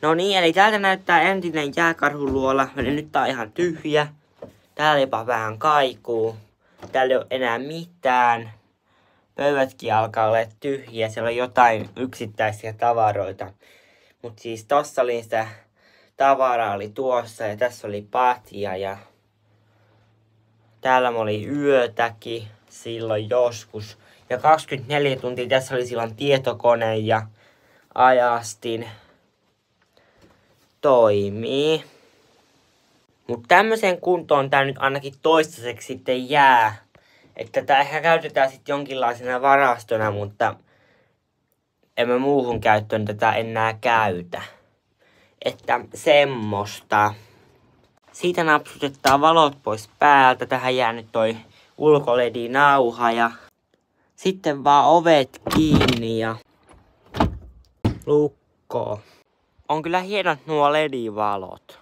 No niin, eli täältä näyttää entinen jääkarhuluola. Eli nyt tää on ihan tyhjä. Täällä jopa vähän kaikuu. Täällä ei ole enää mitään. Pöydätkin alkaa olla tyhjiä. Siellä on jotain yksittäisiä tavaroita. Mut siis tossa oli sitä tavaraa oli tuossa ja tässä oli patja ja täällä oli yötäkin silloin joskus. Ja 24 tuntia tässä oli silloin tietokone ja ajastin. Toimii. Mutta tämmöiseen kuntoon tää nyt ainakin toistaiseksi sitten jää. Että tää ehkä käytetään sitten jonkinlaisena varastona, mutta en mä muuhun käyttöön tätä enää käytä. Että semmoista. Siitä napsutetaan valot pois päältä. Tähän jää nyt toi ulkoledi-nauha ja sitten vaan ovet kiinni ja lukkoon. On kyllä hienot nuo ledivalot.